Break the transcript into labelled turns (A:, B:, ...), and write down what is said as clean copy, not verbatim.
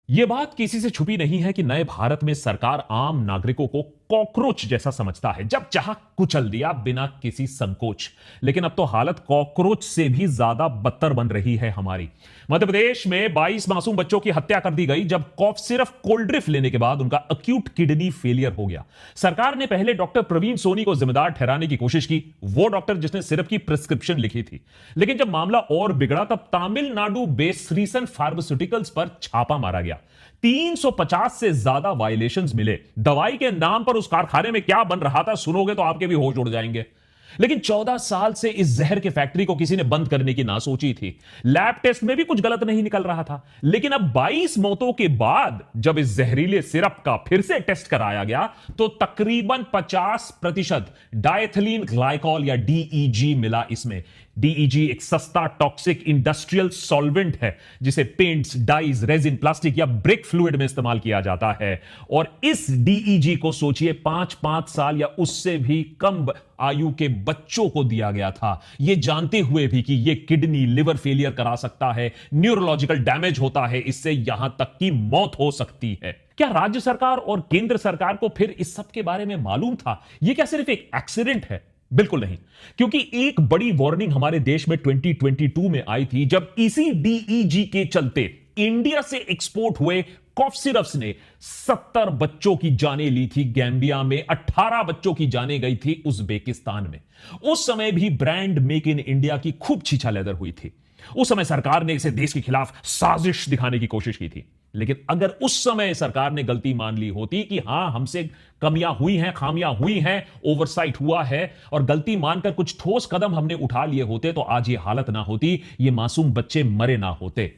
A: यह बात किसी से छुपी नहीं है कि नए भारत में सरकार आम नागरिकों को कॉकरोच जैसा समझता है, जब चाहा कुचल दिया बिना किसी संकोच। लेकिन अब तो हालत कॉकरोच से भी ज्यादा बदतर बन रही है हमारी। मध्य प्रदेश में 22 मासूम बच्चों की हत्या कर दी गई जब कॉफ सिर्फ कोल्ड ड्रिंक लेने के बाद उनका अक्यूट किडनी फेलियर हो गया। सरकार ने पहले डॉक्टर प्रवीण सोनी को जिम्मेदार ठहराने की कोशिश की, वो डॉक्टर जिसने सिर्फ की प्रिस्क्रिप्शन लिखी थी। लेकिन जब मामला और बिगड़ा तब तमिलनाडु बेस्ड रीसन फार्मास्यूटिकल्स पर छापा मारा गया। 350 से ज्यादा वायलेशंस मिले। दवाई के नाम पर उस कारखाने में क्या बन रहा था सुनोगे तो आपके भी होश उड़ जाएंगे। लेकिन 14 साल से इस जहर के फैक्ट्री को किसी ने बंद करने की ना सोची थी। लैब टेस्ट में भी कुछ गलत नहीं निकल रहा था। लेकिन अब 22 मौतों के बाद जब इस जहरीले सिरप का फिर से टेस्ट कराया गया तो तकरीबन 50% डायथिलीन ग्लाइकॉल या डीईजी मिला इसमें। डीईजी एक सस्ता टॉक्सिक इंडस्ट्रियल सॉल्वेंट है जिसे पेंट्स, डाइज, रेजिन, प्लास्टिक या ब्रेक फ्लूइड में इस्तेमाल किया जाता है। और इस डीईजी को सोचिए 5-5 साल या उससे भी कम आयु के बच्चों को दिया गया था, यह जानते हुए भी कि यह किडनी लिवर फेलियर करा सकता है, न्यूरोलॉजिकल डैमेज होता है, इससे यहां तक कि मौत हो सकती है। क्या राज्य सरकार और केंद्र सरकार को फिर इस सब के बारे में मालूम था? यह क्या सिर्फ एक एक्सीडेंट है? बिल्कुल नहीं, क्योंकि एक बड़ी वार्निंग हमारे देश में 2022 में आई थी जब इसी डीईजी के चलते इंडिया से एक्सपोर्ट हुए कॉफ सिरप्स ने 70 बच्चों की जानें ली थी गैम्बिया में, 18 बच्चों की जानें गई थी उज्बेकिस्तान में। उस समय भी ब्रांड मेक इन इंडिया की खूब छीछा लेदर हुई थी। उस समय सरकार ने इसे देश के खिलाफ साजिश दिखाने की कोशिश की थी। लेकिन अगर उस समय सरकार ने गलती मान ली होती कि हां हमसे कमियां हुई हैं, खामियां हुई हैं, ओवरसाइट हुआ है, और गलती मानकर कुछ ठोस कदम हमने उठा लिए होते तो आज ये हालत ना होती, ये मासूम बच्चे मरे ना होते।